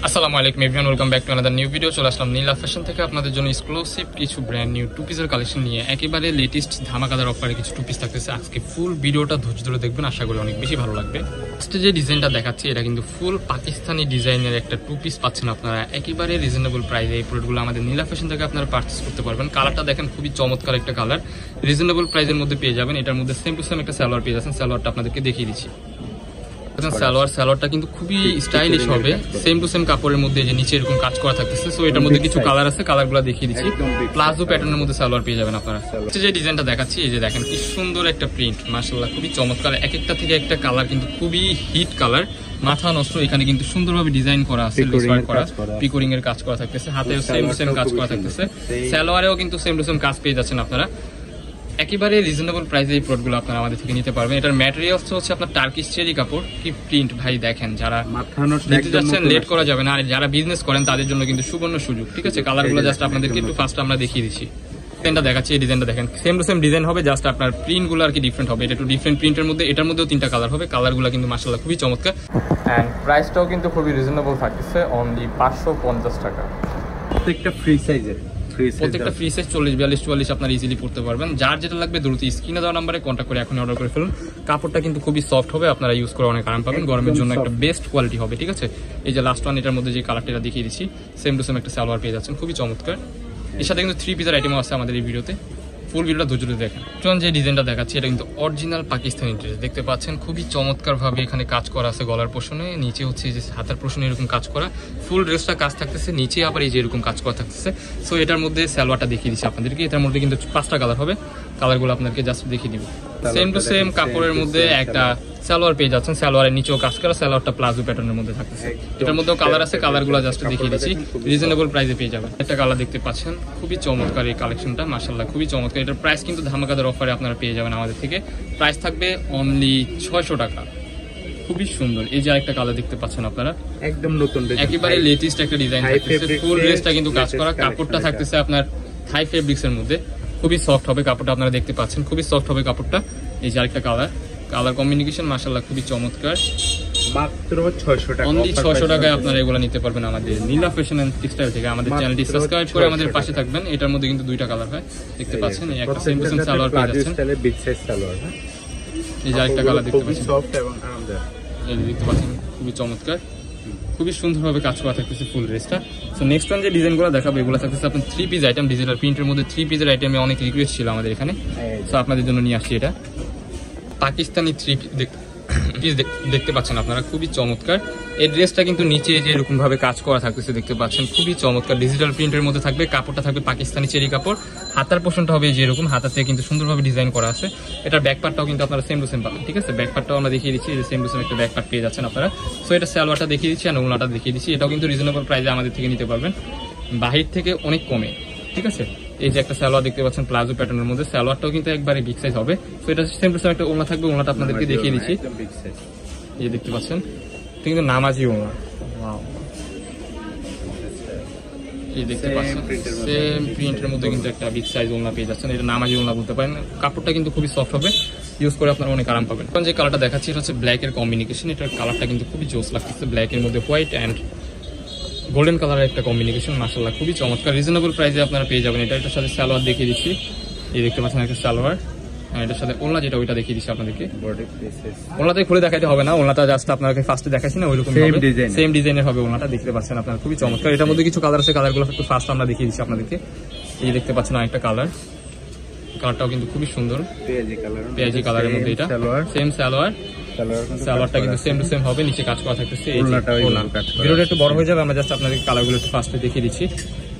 আসসালামু আলাইকুম everyone, welcome back to another new video. চলে আসলাম নীলা ফ্যাশন থেকে আপনাদের জন্য এক্সক্লুসিভ কিছু ব্র্যান্ড নিউ টু পিসের কালেকশন নিয়ে। একেবারে লেটেস্ট ধামাকাদার অফারে কিছু টু পিস থাকতেছে। আজকে ফুল ভিডিওটা ধৈর্য ধরে দেখবেন, আশা করি অনেক বেশি ভালো লাগবে। ফার্স্টে যে ডিজাইনটা দেখাচ্ছি এটা কিন্তু ফুল পাকিস্তানি ডিজাইনের একটা টু পিস পাচ্ছেন আপনারা একেবারে রিজনেবল প্রাইসে। এই প্রোডাক্টগুলো আমাদের নীলা ফ্যাশন থেকে আপনারা পারচেস করতে পারবেন। কালারটা দেখেন, খুবই চমৎকার একটা কালার, রিজনেবল প্রাইসের মধ্যে পেয়ে যাবেন। এটার মধ্যে সেম টু সেম একটা সালোয়ার পেয়ে যাচ্ছেন। সালোয়ারটা আপনাদেরকে দেখিয়ে দিচ্ছি। সালোয়ারটা কিন্তু খুবই স্টাইলিশ হবে, সেম টু সেম কাপড়ের মধ্যে যে নিচে এরকম কাজ করা থাকতেছে। সো এটার মধ্যে কিছু কালার আছে, কালারগুলো দেখিয়ে দিচ্ছি। প্লাজো প্যাটার্নের মধ্যে সালোয়ার পেয়ে যাবেন আপনারা। যে ডিজাইনটা দেখাচ্ছি, এই যে দেখেন কি সুন্দর একটা প্রিন্ট, মাশাআল্লাহ খুবই চমৎকার। এক একটা থেকে একটা কালার কিন্তু খুবই হিট কালার, মাথা নষ্ট। এখানে কিন্তু সুন্দরভাবে ডিজাইন করা আছে, পিকোরিং এর কাজ করা থাকতেছে, হাতেও সেম টু সেম কাজ করা থাকতেছে, সালোয়ারেও কিন্তু সেম টু সেম কাজ পেয়ে যাচ্ছেন আপনারা। একেবারে রিজনেবল প্রাইসে এই প্রোডাক্টগুলো আপনারা আমাদের থেকে নিতে পারবেন। এটার ম্যাটেরিয়ালস হচ্ছে আপনার টার্কিশ চেরি কাপড়। কি প্রিন্ট ভাই দেখেন, যারা নিতে যাচ্ছেন লেট করা যাবে না, আর যারা বিজনেস করেন তাদের জন্য কিন্তু সুবর্ণ সুযোগ। ঠিক আছে, কালারগুলো জাস্ট আপনাদেরকে একটু ফার্স্ট আমরা দেখিয়ে দিচ্ছি। ডিজাইনটা দেখাচ্ছি, এই ডিজাইনটা দেখেন, সেম টু সেম ডিজাইন হবে, জাস্ট আপনার প্রিন্টগুলো আর কি ডিফারেন্ট হবে। এটা একটু ডিফারেন্ট প্রিন্টের মধ্যে, এটার মধ্যেও তিনটা কালার হবে। কালারগুলো কিন্তু মাশাআল্লাহ খুবই চমৎকার, অ্যান্ড প্রাইসটাও কিন্তু খুবই রিজনেবল থাকতেছে, অনলি 550 টাকা। প্রত্যেকটা ফ্রি সাইজের, প্রত্যেকটা ফ্রি সাইজ 40, 42, 44 আপনার ইজিলি পড়তে পারবেন। যার যেটা লাগবে দ্রুত স্ক্রিনে দেওয়া নাম্বারে কন্ট্যাক্ট করে এখন অর্ডার করে ফেলুন। কাপড়টা কিন্তু খুবই সফট হবে, আপনারা ইউজ করে অনেক আরাম পাবেন। গরমের জন্য একটা বেস্ট কোয়ালিটি হবে। ঠিক আছে, এই যে লাস্ট ওয়ান, এটার মধ্যে যে কালারটা দেখিয়ে দিচ্ছি, সেম টু সেম একটা সালোয়ার পেয়ে যাচ্ছেন, খুবই চমৎকার। এর সাথে কিন্তু 3 পিসের আইটেমও আছে আমাদের এই ভিডিওতে। ফুল ভিডিওটা ধৈর্য ধরে দেখেন। যে ডিজাইনটা দেখাচ্ছি এটা কিন্তু অরিজিনাল পাকিস্তানি ড্রেস, দেখতে পাচ্ছেন খুবই চমৎকার ভাবে এখানে কাজ করা আছে গলার পোর্শনে, নিচে হচ্ছে যে হাতের পোর্শনে এরকম কাজ করা, ফুল ড্রেসটা কাজ থাকতেছে, নিচে আবার এই যে এরকম কাজ করা থাকতেছে। সো এটার মধ্যে সালোয়ারটা দেখিয়ে দিচ্ছি আপনাদেরকে। এটার মধ্যে কিন্তু 5টা কালার হবে, কালারগুলো আপনাদেরকে জাস্ট দেখিয়ে দিব। সেম টু সেম কাপড়ের মধ্যে একটা সালোয়ার পেয়ে যাচ্ছেন, সালোয়ারের নিচেও কাজ করা, সালোয়ারটা প্লাজো প্যাটার্নের মধ্যে থাকতেছে। এটার মধ্যেও কালার আছে, কালারগুলো জাস্ট দেখিয়ে দিচ্ছি। রিজনেবল প্রাইসে পেয়ে যাবেন। একটা কালার দেখতে পাচ্ছেন, খুবই চমৎকার এই কালেকশনটা, মাশাআল্লাহ খুবই চমৎকার। এটার প্রাইস কিন্তু ধামাকাদার অফারে আপনারা পেয়ে যাবেন আমাদের থেকে। প্রাইস থাকবে অনলি 600 টাকা। খুবই সুন্দর। এই যে আরেকটা কালার দেখতে পাচ্ছেন আপনারা, একদম নতুন, একেবারে লেটেস্ট একটা ডিজাইন থাকতেছে। ফুল ড্রেসটা কিন্তু কাজ করা, কাপড়টা থাকতেছে আপনার থাই ফেব্রিক্স এর মধ্যে, খুবই সফট হবে কাপড়টা, আপনারা দেখতে পাচ্ছেন খুবই সফট হবে কাপড়টা। এই যে আরেকটা কালার, কালার কম্বিনেশন মাশাআল্লাহ খুবই চমৎকার। মাত্র 600 টাকা, অনলি 600 টাকায় আপনারা এগুলো নিতে পারবেন আমাদের নীলা ফ্যাশন এন্ড টেক্সটাইল থেকে। আমাদের চ্যানেলটি সাবস্ক্রাইব করে আমাদের পাশে থাকবেন। এটার মধ্যে কিন্তু 2টা কালার হয়, দেখতে পাচ্ছেন। এই একটা সেম টু সেম সালোয়ার পেয়ে যাচ্ছেন, বিগ সাইজ সালোয়ার। এই যে আরেকটা কালার দেখতে পাচ্ছেন, সফট এবং আরামদায়ক। এই যে দেখতে পাচ্ছেন খুবই চমৎকার, খুবই সুন্দরভাবে কাজ করা থাকতেছে ফুল ড্রেসটা। সো নেক্সট ওয়ান যে ডিজাইনগুলো দেখাবো, এগুলো থাকতেছে আপনার 3 পিস আইটেম, ডিজিটাল প্রিন্টের মধ্যে 3 পিসের আইটেমে অনেক রিকোয়েস্ট ছিল আমাদের এখানে। সো আপনাদের জন্য নিয়ে আসছি এটা পাকিস্তানি 3 পিস দেখতে পাচ্ছেন আপনারা, খুবই চমৎকার। এই ড্রেসটা কিন্তু নিচে যে এরকম ভাবে কাজ করা থাকতেছে, দেখতে পাচ্ছেন খুবই চমৎকার। ডিজিটাল প্রিন্টের মধ্যে থাকবে, কাপড়টা থাকবে পাকিস্তানি চেরি কাপড়, হাতার পোর্শনটা হবে যে এরকম, হাতা থেকে কিন্তু সুন্দরভাবে ডিজাইন করা আছে। এটার ব্যাক পার্টটাও কিন্তু আপনারা সেম টু সেম পাবেন। ঠিক আছে, ব্যাক পার্টটাও আমরা দেখিয়ে দিচ্ছি, যে সেম টু সেম একটা ব্যাক পার্ট পেয়ে যাচ্ছেন আপনারা। সো এটা সালোয়ারটা দেখিয়ে দিচ্ছি আর ওড়নাটা দেখিয়ে দিচ্ছি। এটাও কিন্তু রিজনেবল প্রাইসে আমাদের থেকে নিতে পারবেন, বাহির থেকে অনেক কমে। ঠিক আছে, এই যে একটা সালোয়ার দেখতে পাচ্ছেন প্লাজো প্যাটার্নের মধ্যে, সালোয়ারটাও কিন্তু একবারে বিগ সাইজ হবে। সো এটা সেম টু সেম একটা ওড়না থাকবে, ওড়নাটা আপনাদেরকে দেখিয়ে দিচ্ছি। এই যে দেখতে পাচ্ছেন, কিন্তু নামাজি ওড়না, ওয়াও। এই দেখতে পাচ্ছেন সেম প্রিন্টের মধ্যে কিন্তু একটা বিগ সাইজ ওড়না পেয়ে যাচ্ছেন। এটা নামাজি ওড়না বলতে পারেন। কাপড়টা কিন্তু খুবই সফট হবে, ইউজ করে আপনারা অনেক আরাম পাবেন। এখন যে কালারটা দেখাচ্ছি এটা হচ্ছে ব্ল্যাক এর কম্বিনেশন। এটার কালারটা কিন্তু খুবই জোস লাগতেছে, ব্ল্যাক এর মধ্যে হোয়াইট অ্যান্ড গোল্ডেন কালারের একটা কম্বিনেশন, মাশাআল্লাহ খুবই চমৎকার। রিজনেবল প্রাইসে আপনারা পেয়ে যাবেন এটা। এটার সাথে সালোয়ার দেখিয়ে দিচ্ছি, এই দেখতে পাচ্ছেন একটা সালোয়ার, আর এটার সাথে ওড়না যেটা ওইটা দেখিয়ে দিচ্ছি আপনাদেরকে। ওড়নাতে খুলে দেখাইতে হবে না, ওড়নাটা জাস্ট আপনাকে ফার্স্টে দেখাচ্ছি না, ওইরকম সেম ডিজাইনের হবে ওড়নাটা, দেখতে পাচ্ছেন আপনারা খুবই চমৎকার। এটার মধ্যে কিছু কালার আছে, কালারগুলো একটু ফার্স্ট আমরা দেখিয়ে দিচ্ছি আপনাদেরকে। এই দেখতে পাচ্ছেন আরেকটা কালার, কালারটাও কিন্তু খুবই সুন্দর, পেঁয়াজি কালারের মধ্যে। এটা সেম সালোয়ার, সালোয়ারটা কিন্তু সেম টু সেম হবে, নিচে কাজ করা থাকতেছে। ভিডিওটা একটু বড় হয়ে যাবে, আমরা জাস্ট আপনাদের কালারগুলো একটু ফার্স্টে দেখিয়ে দিচ্ছি।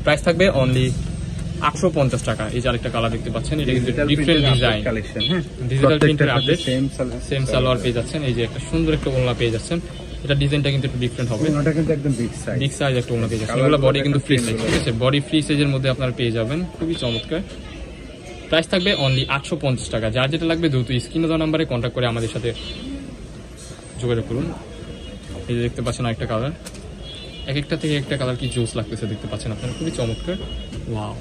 প্রাইস থাকবে অনলি 850 টাকা। এই যে আরেকটা কালার দেখতে পাচ্ছেন, এটা কিন্তু ডিফারেন্ট ডিজাইন, ডিজিটাল প্রিন্টের আপডেট, সেম সালোয়ার পেয়ে যাচ্ছেন। এই যে একটা সুন্দর একটা ওড়না পেয়ে যাচ্ছেন, এটা ডিজাইনটা কিন্তু একটু ডিফারেন্ট হবে, ওটা কিন্তু একদম বিগ সাইজ একটা ওড়না পেয়ে যাচ্ছেন। এগুলো বডি কিন্তু ফ্রি সাইজ, ঠিক আছে, বডি ফ্রি সাইজের মধ্যে আপনারা পেয়ে যাবেন, খুবই চমৎকার। প্রাইস থাকবে অনলি 850 টাকা। যার যেটা লাগবে দ্রুত স্ক্রিনে দেওয়া নাম্বারে কন্ট্যাক্ট করে আমাদের সাথে যোগাযোগ করুন। এই যে দেখতে পাচ্ছেন আরেকটা কালার, এক একটা থেকে একটা কালার কি জোস লাগতেছে, দেখতে পাচ্ছেন আপনারা, খুবই চমৎকার। ওয়াও,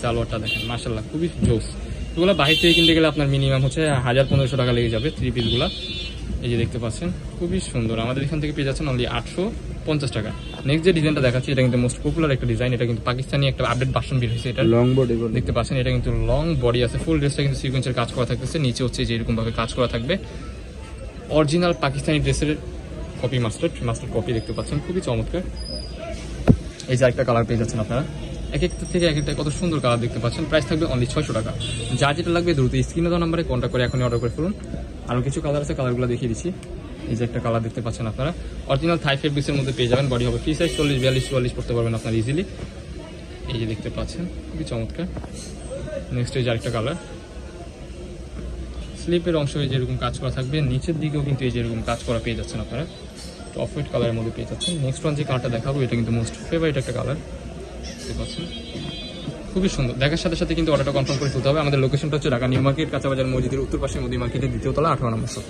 সালোয়ারটা দেখেন মাশাআল্লাহ খুবই জোস। এগুলো বাহির থেকে কিনতে গেলে আপনার মিনিমাম হচ্ছে 1000-1500 টাকা লেগে যাবে 3 পিসগুলা। এই যে দেখতে পাচ্ছেন খুবই সুন্দর, আমাদের এখান থেকে পেয়ে যাচ্ছেন অনলি 850 টাকা। নেক্সট যে ডিজাইনটা দেখাচ্ছি এটা কিন্তু মোস্ট পপুলার একটা ডিজাইন, এটা কিন্তু পাকিস্তানি একটা আপডেট ভার্সন বের হয়েছে। এটা লং বডি দেখতে পাচ্ছেন, এটা কিন্তু লং বডি আছে, ফুল ড্রেসটা কিন্তু সিকোয়েন্সের কাজ করা থাকতেছে, নিচে হচ্ছে যে এরকম ভাবে কাজ করা থাকবে। অরিজিনাল পাকিস্তানি ড্রেসের কপি, মাস্টার্ড কপি দেখতে পাচ্ছেন, খুবই চমৎকার। এই যে একটা কালার পেয়ে যাচ্ছেন আপনারা, এক একটা থেকে এক একটা কত সুন্দর কালার দেখতে পাচ্ছেন। প্রাইস থাকবে অনলি 600 টাকা। যার যেটা লাগবে দ্রুত স্ক্রিনে দেওয়া নাম্বারে কন্ট্যাক্ট করে এখনই অর্ডার করে ফেলুন। আরও কিছু কালার আছে, কালারগুলো দেখিয়ে দিচ্ছি। এই যে একটা কালার দেখতে পাচ্ছেন আপনারা, অরিজিনাল থাই ফেব্রিক্সের মধ্যে পেয়ে যাবেন। বডি হবে ফ্রি সাইজ, 40, 42, 44 পড়তে পারবেন আপনারা ইজিলি। এই যে দেখতে পাচ্ছেন, খুবই চমৎকার। নেক্সট এই যে আরেকটা কালার, স্লিপের অংশ যেরকম কাজ করা থাকবে, নিচের দিকেও কিন্তু এই যেরকম কাজ করা পেয়ে যাচ্ছেন আপনারা, অফ হোয়াইট কালারের মধ্যে পেয়ে যাচ্ছেন। নেক্সট ওয়ান যে কালারটা দেখাবো এটা কিন্তু মোস্ট ফেভারিট একটা কালার দেখতে পাচ্ছেন, খুবই সুন্দর। দেখার সাথে সাথে কিন্তু অর্ডারটা কনফার্ম করে তুলতে হবে। আমাদের লোকেশনটা হচ্ছে ঢাকা নিউ মার্কেট, কাঁচা বাজার মসজিদের উত্তর পাশে, মোদি মার্কেটের দ্বিতীয় তলা, 18 নম্বর শপ।